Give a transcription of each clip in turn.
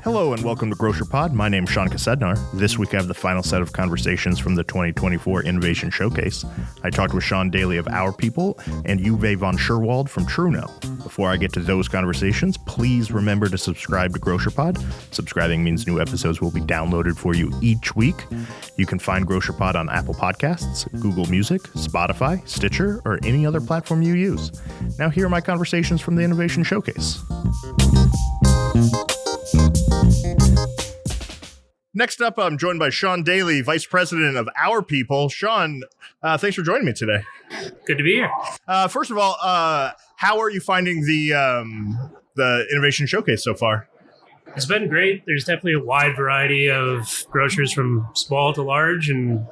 Hello and welcome to Grocer Pod. My name's Sean Kosednar. This week I have the final set of conversations from the 2024 Innovation Showcase. I talked with Sean Daly of Our People and Uwe von Scherwald from Truno. Before I get to those conversations, please remember to subscribe to Grocer Pod. Subscribing means new episodes will be downloaded for you each week. You can find Grocer Pod on Apple Podcasts, Google Music, Spotify, Stitcher, or any other platform you use. Now here are my conversations from the Innovation Showcase. Next up, I'm joined by Sean Daly, Vice President of Our People. Sean, thanks for joining me today. Good to be here. First of all, how are you finding the Innovation Showcase so far? It's been great. There's definitely a wide variety of grocers from small to large, and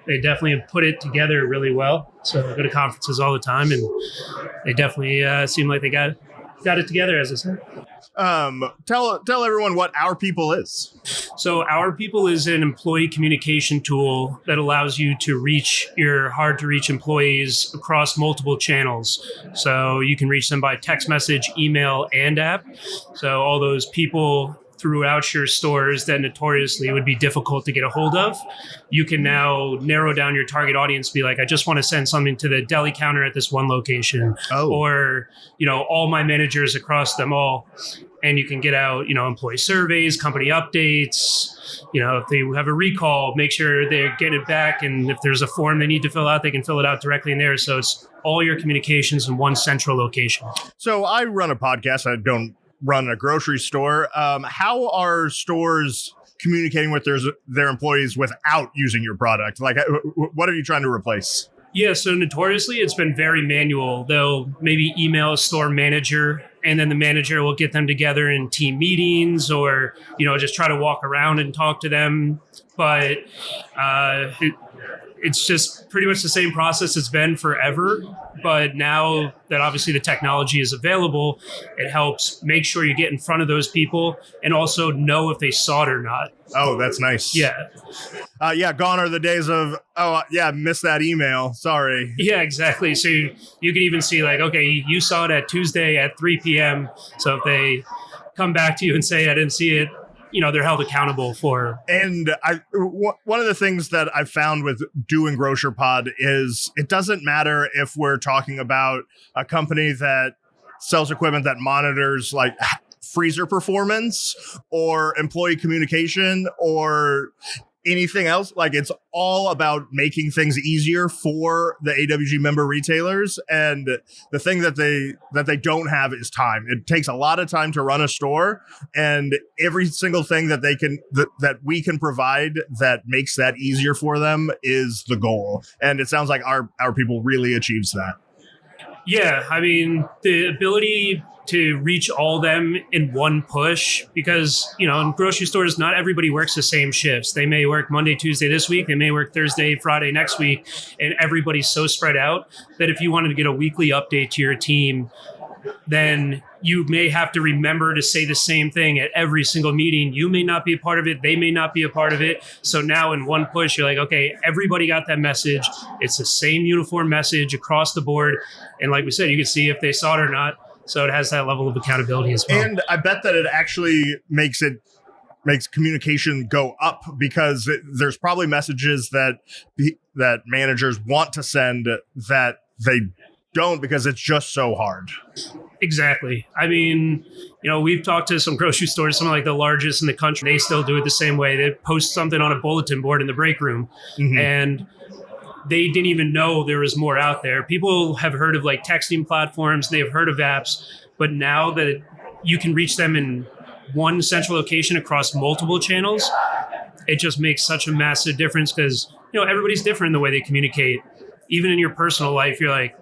they definitely have put it together really well. So I go to conferences all the time, and they definitely seem like they got it together, as I said. Tell everyone what Our People is. So Our People is an employee communication tool that allows you to reach your hard-to-reach employees across multiple channels. So you can reach them by text message, email, and app. So all those people throughout your stores that notoriously would be difficult to get a hold of, you can now narrow down your target audience, be like, I just want to send something to the deli counter at this one location, or, all my managers across them all. And you can get out, employee surveys, company updates, if they have a recall, make sure they're getting it back. And if there's a form they need to fill out, they can fill it out directly in there. So it's all your communications in one central location. So I run a podcast. I don't run a grocery store. How are stores communicating with their employees without using your product? Like, what are you trying to replace? Yeah, so notoriously, it's been very manual. They'll maybe email a store manager, and then the manager will get them together in team meetings or, just try to walk around and talk to them. But it's just pretty much the same process it's been forever. But now that obviously the technology is available, it helps make sure you get in front of those people and also know if they saw it or not. Oh, that's nice. Yeah. Gone are the days of, missed that email. Sorry. Yeah, exactly. So you can even see like, okay, you saw it at Tuesday at 3 p.m. So if they come back to you and say, I didn't see it, they're held accountable for. And one of the things that I've found with doing Grocer Pod is it doesn't matter if we're talking about a company that sells equipment that monitors like freezer performance or employee communication or anything else. Like, it's all about making things easier for the AWG member retailers. And the thing that they don't have is time. It takes a lot of time to run a store, and every single thing that that we can provide that makes that easier for them is the goal. And it sounds like our people really achieves that. Yeah, I mean, the ability to reach all them in one push, because, in grocery stores, not everybody works the same shifts. They may work Monday, Tuesday this week. They may work Thursday, Friday next week. And everybody's so spread out that if you wanted to get a weekly update to your team, then you may have to remember to say the same thing at every single meeting. You may not be a part of it. They may not be a part of it. So now in one push, you're like, okay, everybody got that message. It's the same uniform message across the board. And like we said, you can see if they saw it or not. So it has that level of accountability as well. And I bet that it actually makes communication go up, because there's probably messages that managers want to send that they don't, because it's just so hard. Exactly. I mean, we've talked to some grocery stores, some of like the largest in the country. They still do it the same way. They post something on a bulletin board in the break room, and they didn't even know there was more out there. People have heard of like texting platforms. They have heard of apps, but now that you can reach them in one central location across multiple channels, it just makes such a massive difference, because, everybody's different in the way they communicate. Even in your personal life, you're like,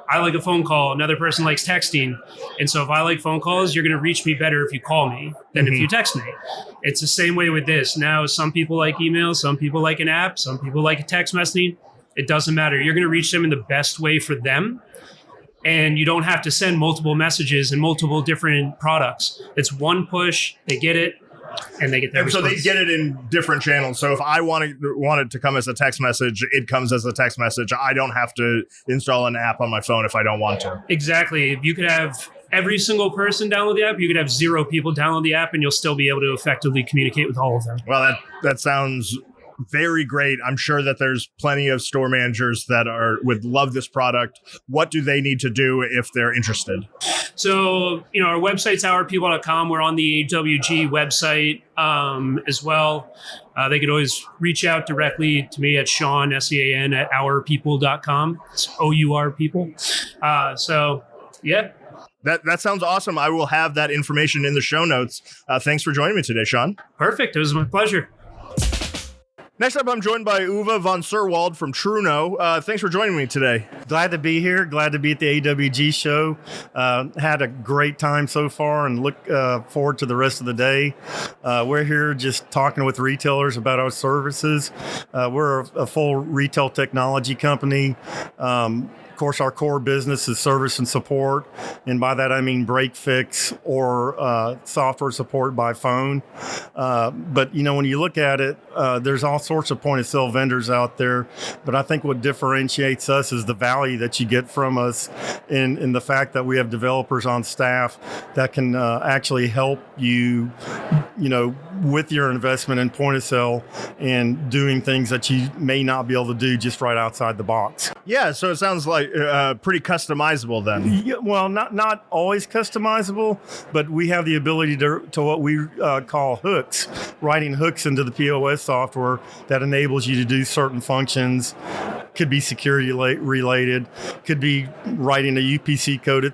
I like a phone call. Another person likes texting. And so if I like phone calls, you're going to reach me better if you call me than if you text me. It's the same way with this. Now, some people like email, some people like an app, some people like a text messaging. It doesn't matter. You're going to reach them in the best way for them. And you don't have to send multiple messages and multiple different products. It's one push. They get it. and they get their And so they get it in different channels. So if I want it to come as a text message, it comes as a text message. I don't have to install an app on my phone if I don't want to. Exactly. You could have every single person download the app. You could have 0 people download the app, and you'll still be able to effectively communicate with all of them. Well, that sounds very great. I'm sure that there's plenty of store managers that would love this product. What do they need to do if they're interested? So, our website's ourpeople.com. We're on the AWG website as well. They could always reach out directly to me at Sean, SEAN, at ourpeople.com. It's OUR people. So, yeah. That sounds awesome. I will have that information in the show notes. Thanks for joining me today, Sean. Perfect. It was my pleasure. Next up, I'm joined by Uwe von Serwald from Truno. Thanks for joining me today. Glad to be here. Glad to be at the AWG show. Had a great time so far and look forward to the rest of the day. We're here just talking with retailers about our services. We're a full retail technology company. Of course, our core business is service and support, and by that I mean break fix or software support by phone. But when you look at it, there's all sorts of point of sale vendors out there. But I think what differentiates us is the value that you get from us, in the fact that we have developers on staff that can actually help you, with your investment in point of sale and doing things that you may not be able to do just right outside the box. Yeah, so it sounds like pretty customizable then. Yeah, well, not always customizable, but we have the ability to what we call hooks, writing hooks into the POS software that enables you to do certain functions. Could be security related, could be writing a UPC code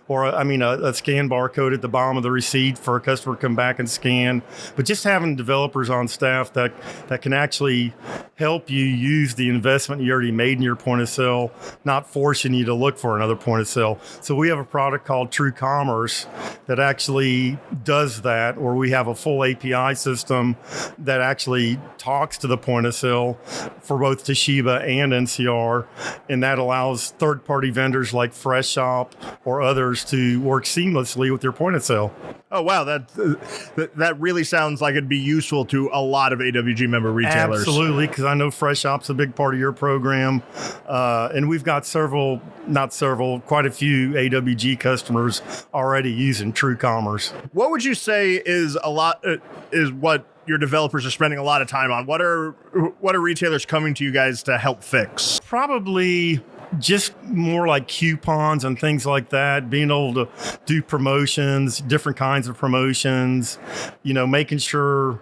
a scan barcode at the bottom of the receipt for a customer to come back and scan. But just having developers on staff that can actually help you use the investment you already made in your point of sale, not forcing you to look for another point of sale. So we have a product called True Commerce that actually does that, where we have a full API system that actually talks to the point of sale for both Toshiba and NCR, and that allows third-party vendors like Fresh Shop or others to work seamlessly with your point of sale. Oh, wow. That really sounds like it'd be useful to a lot of AWG member retailers. Absolutely, because I know Fresh Shop's a big part of your program. And we've got quite a few AWG customers already using True Commerce. What would you say is what your developers are spending a lot of time on? What are retailers coming to you guys to help fix? Probably just more like coupons and things like that, being able to do promotions, different kinds of promotions, making sure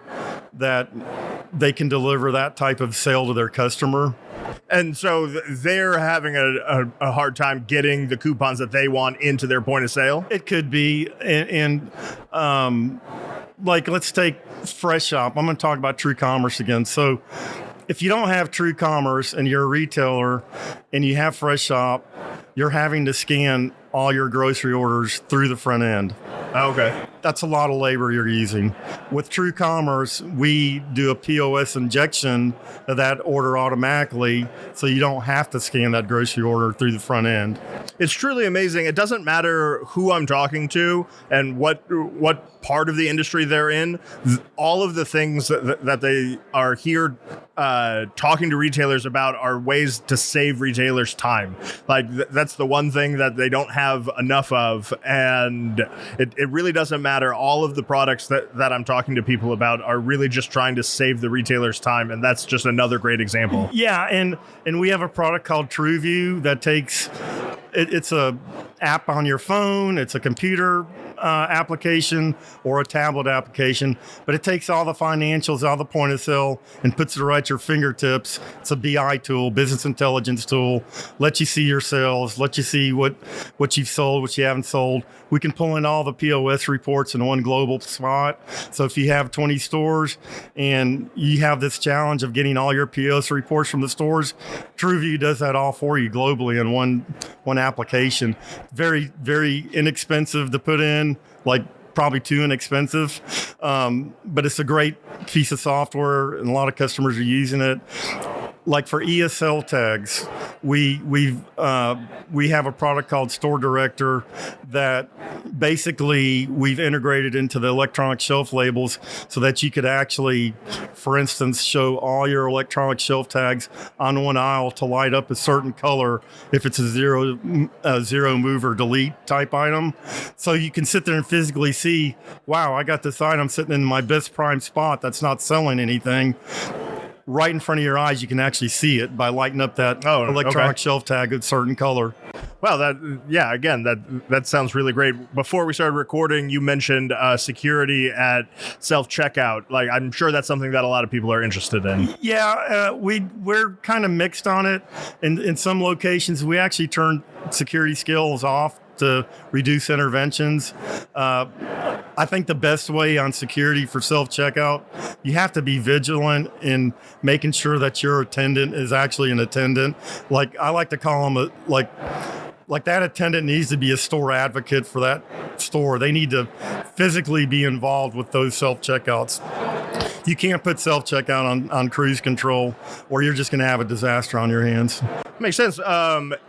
that they can deliver that type of sale to their customer. And so they're having a hard time getting the coupons that they want into their point of sale? It could be. And let's take Fresh Shop. I'm going to talk about True Commerce again. So if you don't have True Commerce and you're a retailer and you have Fresh Shop, you're having to scan all your grocery orders through the front end. Okay. That's a lot of labor you're using. With True Commerce, we do a POS injection of that order automatically, so you don't have to scan that grocery order through the front end. It's truly amazing. It doesn't matter who I'm talking to and what part of the industry they're in. All of the things that they are here talking to retailers about are ways to save retailers time. Like that's the one thing that they don't have enough of, and it really doesn't matter. All of the products that I'm talking to people about are really just trying to save the retailers time, and that's just another great example. Yeah, and we have a product called TrueView that takes it's a app on your phone, it's a computer application or a tablet application, but it takes all the financials, all the point of sale, and puts it right at your fingertips. It's a BI tool, business intelligence tool, lets you see your sales, lets you see what you've sold, what you haven't sold. We can pull in all the POS reports in one global spot. So if you have 20 stores and you have this challenge of getting all your POS reports from the stores, TrueView does that all for you globally in one application. Very, very inexpensive to put in, like probably too inexpensive, but it's a great piece of software and a lot of customers are using it. like for ESL tags, we have a product called Store Director that basically we've integrated into the electronic shelf labels so that you could actually, for instance, show all your electronic shelf tags on one aisle to light up a certain color if it's a zero move or delete type item. So you can sit there and physically see, wow, I got this item sitting in my best prime spot that's not selling anything. Right in front of your eyes, you can actually see it by lighting up that electronic shelf tag a certain color. Well, that sounds really great. Before we started recording, you mentioned security at self-checkout. Like, I'm sure that's something that a lot of people are interested in. Yeah, we're kind of mixed on it. In some locations, we actually turn security skills off to reduce interventions. I think the best way on security for self-checkout, you have to be vigilant in making sure that your attendant is actually an attendant. Like, I like to call them like that attendant needs to be a store advocate for that store. They need to physically be involved with those self-checkouts. You can't put self-checkout on cruise control, or you're just going to have a disaster on your hands. Makes sense.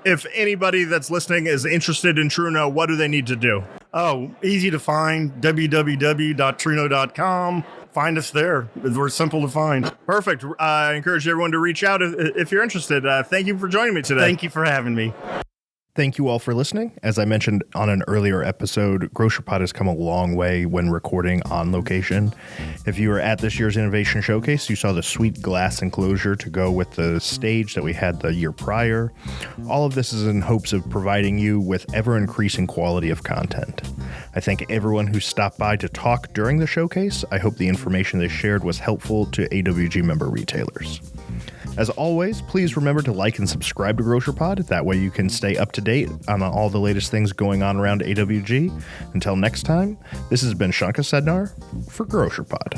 If anybody that's listening is interested in Truno, what do they need to do? Oh, easy to find, www.truno.com. Find us there. We're simple to find. Perfect. I encourage everyone to reach out if you're interested. Thank you for joining me today. Thank you for having me. Thank you all for listening. As I mentioned on an earlier episode, GrocerPod has come a long way when recording on location. If you were at this year's Innovation Showcase, you saw the sweet glass enclosure to go with the stage that we had the year prior. All of this is in hopes of providing you with ever-increasing quality of content. I thank everyone who stopped by to talk during the showcase. I hope the information they shared was helpful to AWG member retailers. As always, please remember to like and subscribe to GrocerPod. That way you can stay up to date on all the latest things going on around AWG. Until next time, this has been Kosednar for GrocerPod.